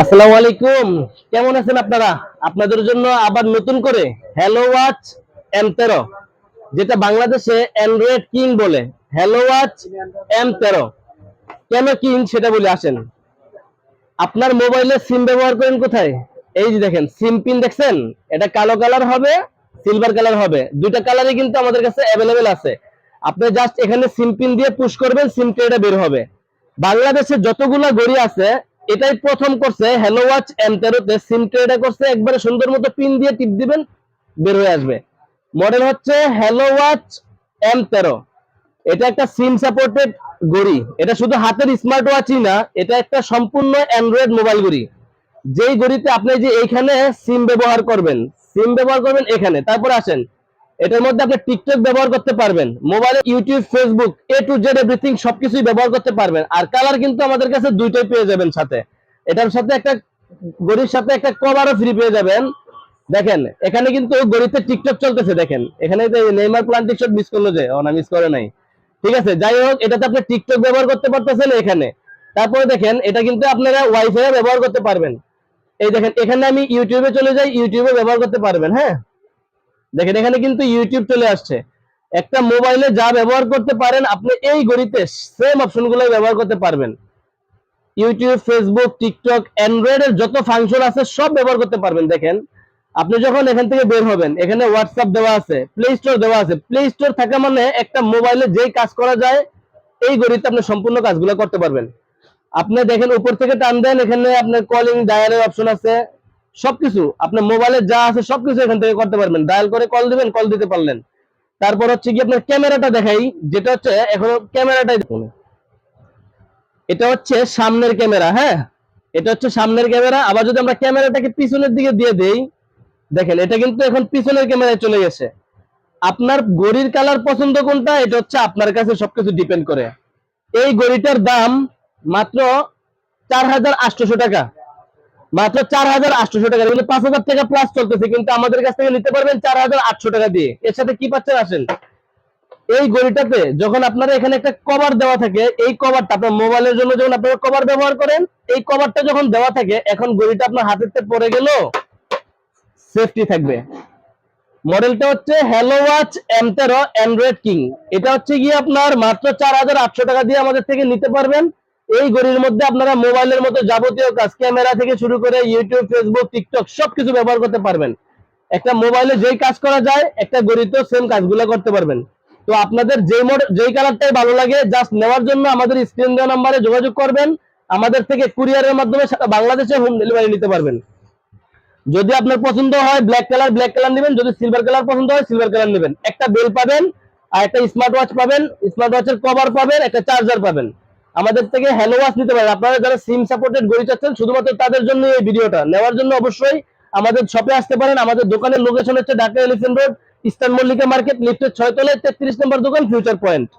আসসালামু আলাইকুম। কেমন আছেন আপনারা? আপনাদের জন্য আবার নতুন করে হ্যালো ওয়াচ M13, যেটা বাংলাদেশে অ্যান্ড্রয়েড কিং বলে। হ্যালো ওয়াচ M13 কেন কিং সেটা বলে আসেন। আপনার মোবাইলে সিম ব্যবহার করেন কোথায়? এই যে দেখেন সিম পিন দেখছেন, এটা কালো কালার হবে, সিলভার কালার হবে, দুইটা কালারই কিন্তু আমাদের কাছে অ্যাভেলেবেল আছে। আপনি জাস্ট এখানে সিম পিন দিয়ে পুশ করবেন, সিম ট্রেটা বের হবে। বাংলাদেশে যতগুলা ঘড়ি আছে এটাই প্রথম করছে হ্যালো ওয়াচ M13 তে সিম ট্রেটা করছে, একবারে সুন্দর মতো পিন দিয়ে টিপ দিবেন, বের হয়ে আসবে। মডেল হচ্ছে হ্যালো ওয়াচ M13। এটা একটা সিম সাপোর্টেড ঘড়ি। এটা শুধু হাতের স্মার্ট ওয়াচই না, এটা একটা সম্পূর্ণ অ্যান্ড্রয়েড মোবাইল ঘড়ি। যেই ঘড়িতে আপনি যে এইখানে সিম ব্যবহার করবেন, সিম ব্যবহার করবেন এখানে, তারপরে আসেন এটার মধ্যে আপনি টিকটক ব্যবহার করতে পারবেন, মোবাইলে YouTube, Facebook, A to Z everything সবকিছুই ব্যবহার করতে পারবেন। আর কালার কিন্তু আমাদের কাছে দুইটাই পেয়ে যাবেন সাথে। এটার সাথে একটা ঘড়ির সাথে একটা কভারও ফ্রি পেয়ে যাবেন। দেখেন এখানে কিন্তু ঘড়িতে টিকটক চলতেছে, দেখেন এখানে যে নেইমার প্লান্টিক শট মিস করলো, যে না মিস করে নাই, ঠিক আছে, যাই হোক এটাতে আপনি টিকটক ব্যবহার করতে পারতেছেন এখানে। তারপরে দেখেন এটা কিন্তু আপনারা ওয়াইফাই ব্যবহার করতে পারবেন। এই দেখেন এখানে আমি ইউটিউবে চলে যাই, ইউটিউবে ব্যবহার করতে পারবেন। হ্যাঁ, দেখেন এখানে কিন্তু ইউটিউব চলে আসছে। একটা মোবাইলে যা ব্যবহার করতে পারেন আপনি এই ঘড়িতে সেম অপশনগুলো ব্যবহার করতে পারবেন। ইউটিউব, ফেসবুক, টিকটক, অ্যান্ড্রয়েডের যত ফাংশন আছে সব ব্যবহার করতে পারবেন। দেখেন আপনি যখন এখান থেকে বের হবেন, এখানে হোয়াটসঅ্যাপ দেওয়া আছে, প্লে স্টোর দেওয়া আছে। প্লে স্টোর থাকা মানে একটা মোবাইলে যেই কাজ করা যায় এই ঘড়িতে আপনি সম্পূর্ণ কাজগুলো করতে পারবেন। আপনি দেখেন উপর থেকে টান দেন, এখানে আপনার কলিং ডায়ালের অপশন আছে, সবকিছু আপনার মোবাইলে যা আছে সবকিছু এখান থেকে করতে পারবেন। ডায়াল করে কল দিবেন, কল দিতে পারলেন। তারপর হচ্ছে কি আপনার ক্যামেরাটা দেখাই, যেটা হচ্ছে এখন ক্যামেরাটাই দেখুন। এটা হচ্ছে সামনের ক্যামেরা। হ্যাঁ, এটা হচ্ছে সামনের ক্যামেরা। আবার যদি আমরা ক্যামেরাটাকে পিছনের দিকে দিয়ে দেই, দেখেন এটা কিন্তু এখন পিছনের ক্যামেরায় চলে গেছে। আপনার ঘড়ির কালার পছন্দ কোনটা, এটা হচ্ছে আপনার কাছে সবকিছু ডিপেন্ড করে। এই ঘড়িটার দাম মাত্র 4,800 টাকা, মাত্র 4,800 টাকা, কিন্তু 5,000 টাকা প্লাস চলতেছে, কিন্তু আমাদের কাছ থেকে নিতে পারবেন 4,800 টাকা দিয়ে। এর সাথে কি পাচ্ছেন আসেন, এই ঘড়িটাতে যখন আপনারা এখানে একটা কভার দেওয়া থাকে, এই কভারটা আপনার মোবাইলের জন্য যখন আপনারা কভার ব্যবহার করেন, এই কভারটা যখন দেওয়া থাকে, এখন ঘড়িটা আপনার হাতেতে পড়ে গেল, সেফটি থাকবে। মডেলটা হচ্ছে hello watch M13 Android king. এটা হচ্ছে গিয়ে আপনার মাত্র 4,800 টাকা দিয়ে আমাদের থেকে নিতে পারবেন। এই ঘড়ির মধ্যে আপনারা মোবাইলের মতো যাবতীয় কাজ, ক্যামেরা থেকে শুরু করে ইউটিউব, ফেসবুক, টিকটক সবকিছু ব্যবহার করতে পারবেন। একটা মোবাইলে যেই কাজ করা যায় একটা ঘড়িতেও সেম কাজগুলো করতে পারবেন। তো আপনাদের যেই মডেল, যেই কালারটাই ভালো লাগে জাস্ট নেওয়ার জন্য আমাদের স্ক্রিন দেওয়া নাম্বারে যোগাযোগ করবেন। আমাদের থেকে কুরিয়ারের মাধ্যমে সারা বাংলাদেশে হোম ডেলিভারি নিতে পারবেন। যদি আপনার পছন্দ হয় ব্ল্যাক কালার, ব্ল্যাক কালার নেবেন, যদি সিলভার কালার পছন্দ হয় সিলভার কালার নেবেন। একটা বেল পাবেন, আর একটা স্মার্ট ওয়াচ পাবেন, স্মার্ট ওয়াচের কভার পাবেন, একটা চার্জার পাবেন। আমাদের থেকে হ্যালো ওয়াচ নিতে পারেন। আপনারা যারা সিম সাপোর্টেড ঘড়ি চাচ্ছেন শুধুমাত্র তাদের জন্য এই ভিডিওটা, নেওয়ার জন্য অবশ্যই আমাদের শপে আসতে পারেন। আমাদের দোকানের লোকেশন হচ্ছে Dhaka elephant road, eastern Mallika market, লিফটের 6 তলায় 33 নম্বর দোকান, ফিউচার পয়েন্ট।